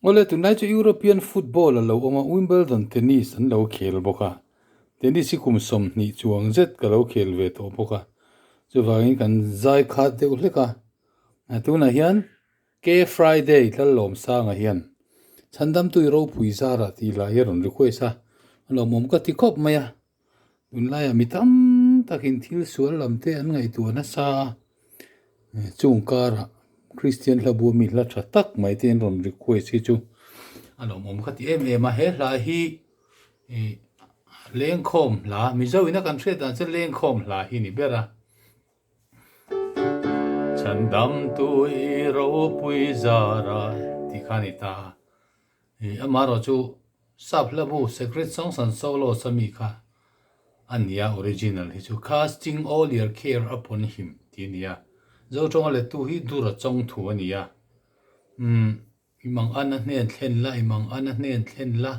Ole tonight European football lo oma Wimbledon tennis an lo khel boka tennis kum som ni chuang zet ka lo khel ve to boka chuwangin kan zai khat deuh hleka atuna hian ke Friday tlalom sanga hian Chhandamtu ropui zarah ti la yaron request a lo mom ka tikop maya tunlaya mitam takin thil sual lamte an ngai tu na sa chungkara Christian labu mi la thatak mai ten ron request hi chu alo mom khati em a he la hi leng khom la mi zo ina kan thret dan che leng khom la hi ni bera Chhandamtu ropui zarah ti khanita amaro chu sap labu secret songs and solo sami kha ania original hi chu casting all your care upon him ti nia zo chong le tu hi dura chong thu ania imang ana hnen thlen la imang ana hnen thlen la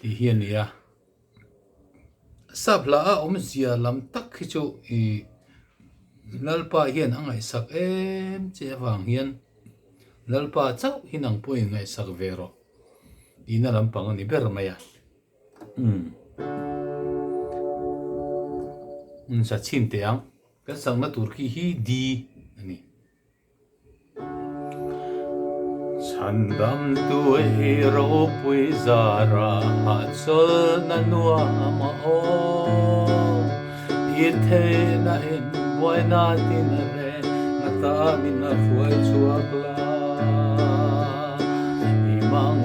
ti hian nia sabla a zia lam tak hi chu lalpa hian angai sak em che wang hian lalpa chau hinang poi ngai sak vero ina lampang ni ber maya sa chin teang ka sang na turki hi di ani Chhandamtu ropui zarah chon anua ma o ithe na in boy na tin re ngata min na fuai chuak la imang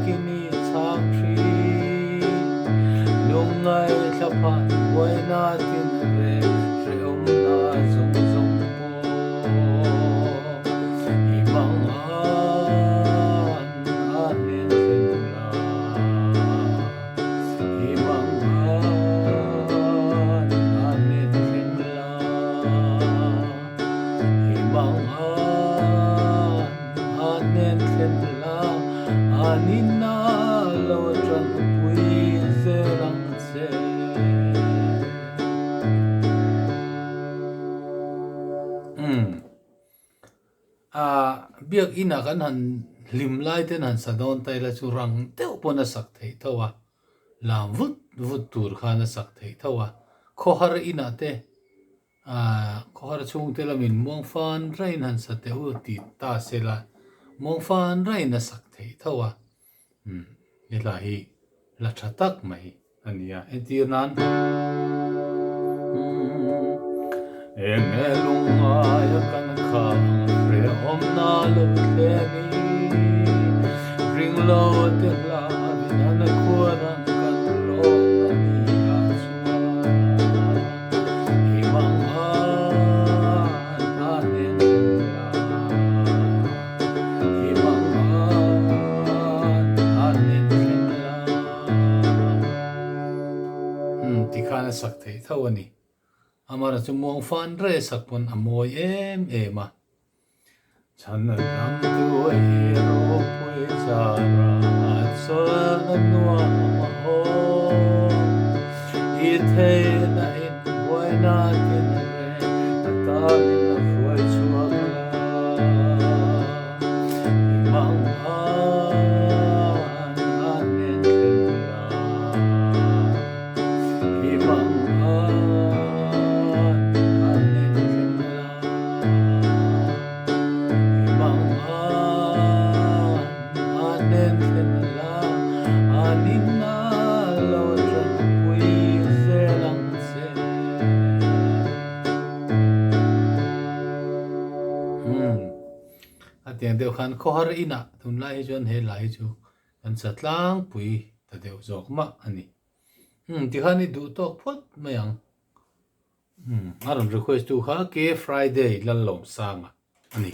kini chak thi lung ngai thapa boy na tin re reom na zong zong po imang anen la imang anen la imang anen la anina lo tran pui zelang se biak ina kan han lim lai ten han sadon tai la chu rang teu pona sak thei thawa la vut vut tur khana sak thei thawa khohar ina te khohar chung te lamin mong fan rain han sa te hu ti ta se la mong fan rain na sak thei thawa ilahi la thatak mai ania entirnan engelunga ya kan kha re om na lo tleni ring lo te la binan kuran kan lo ania chua imang anen la imang anen la tikhana sak thei thawani amara chu mong fan re sakpon amoi em a Chhandamtu ropui zarah chon anua ma o ithe na in boy na tin re ta min na fuai chuak la imang anen la imang tiếng đều khan khohar ina thun lai chuan he lai chu kan chatlang pui ta deuh zawk ma ani ti khani du tok phot mayang aron request tu kha ke Friday lalom sanga ani